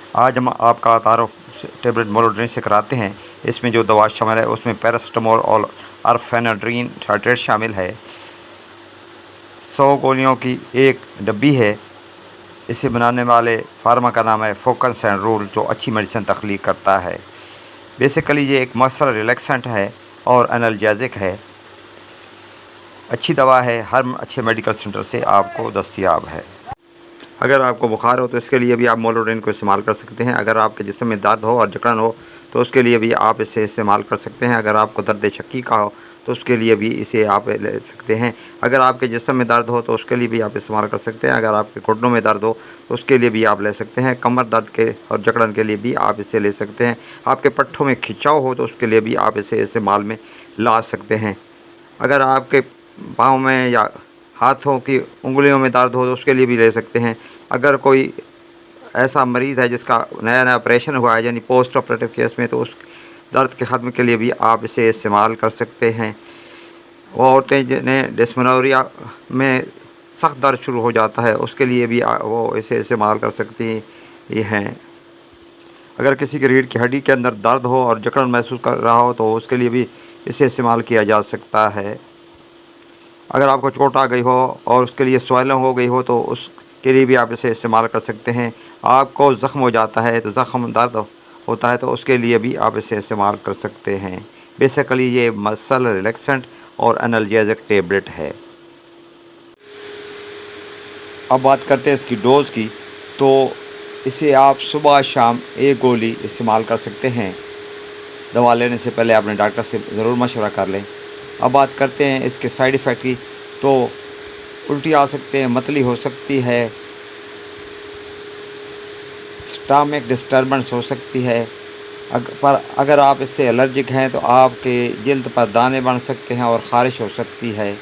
आज हम आपका तारुफ टेबलेट मोलोड्रीन से कराते हैं। इसमें जो दवा शामिल है उसमें पैरासिटामोल और अरफेनाड्रीन टाइट्रेट शामिल है। 100 गोलियों की एक डब्बी है। इसे बनाने वाले फार्मा का नाम है फोकस एंड रूल, जो अच्छी मेडिसिन तख्लीक करता है। बेसिकली ये एक मसल रिलैक्सेंट है और एनाल्जेसिक है। अच्छी दवा है, हर अच्छे मेडिकल सेंटर से आपको दस्तयाब है। अगर आपको बुखार हो तो इसके लिए भी आप मोलोड्रीन को इस्तेमाल कर सकते हैं। अगर आपके जिस्म में दर्द हो और जकड़न हो तो उसके लिए भी आप इसे इस्तेमाल कर सकते हैं। अगर आपको दर्द शक्की का हो तो उसके लिए भी इसे आप ले सकते हैं। अगर आपके जिस्म में दर्द हो तो उसके लिए भी आप इस्तेमाल कर सकते हैं। अगर आपके घुटनों में दर्द हो तो उसके लिए भी आप ले सकते हैं। कमर दर्द के और जकड़न के लिए भी आप इसे ले सकते हैं। आपके पट्ठों में खिंचाव हो तो उसके लिए भी आप इसे इस्तेमाल में ला सकते हैं। अगर आपके पाँव में या हाथों की उंगलियों में दर्द हो तो उसके लिए भी ले सकते हैं। अगर कोई ऐसा मरीज़ है जिसका नया ऑपरेशन हुआ है, यानी पोस्ट ऑपरेटिव केस में, तो उस दर्द के ख़त्म के लिए भी आप इसे इस्तेमाल कर सकते हैं। वो औरतें जिन्हें डिस्मेनोरिया में सख्त दर्द शुरू हो जाता है उसके लिए भी वो इसे इस्तेमाल कर सकती हैं। अगर किसी की रीढ़ की हड्डी के अंदर दर्द हो और जकड़न महसूस कर रहा हो तो उसके लिए भी इसे इस्तेमाल किया जा सकता है। अगर आपको चोट आ गई हो और उसके लिए स्वेलिंग हो गई हो तो उसके लिए भी आप इसे इस्तेमाल कर सकते हैं। आपको ज़ख्म हो जाता है तो ज़ख्म दर्द होता है तो उसके लिए भी आप इसे इस्तेमाल कर सकते हैं। बेसिकली ये मसल रिलैक्सेंट और एनाल्जेसिक टेबलेट है। अब बात करते हैं इसकी डोज़ की, तो इसे आप सुबह शाम एक गोली इस्तेमाल कर सकते हैं। दवा लेने से पहले अपने डॉक्टर से ज़रूर मशवरा कर लें। अब बात करते हैं इसके साइड इफ़ेक्ट की, तो उल्टी आ सकते हैं, मतली हो सकती है, स्टमक डिस्टर्बेंस हो सकती है। अगर आप इससे एलर्जिक हैं तो आपके जल्द पर दाने बन सकते हैं और ख़ारिश हो सकती है।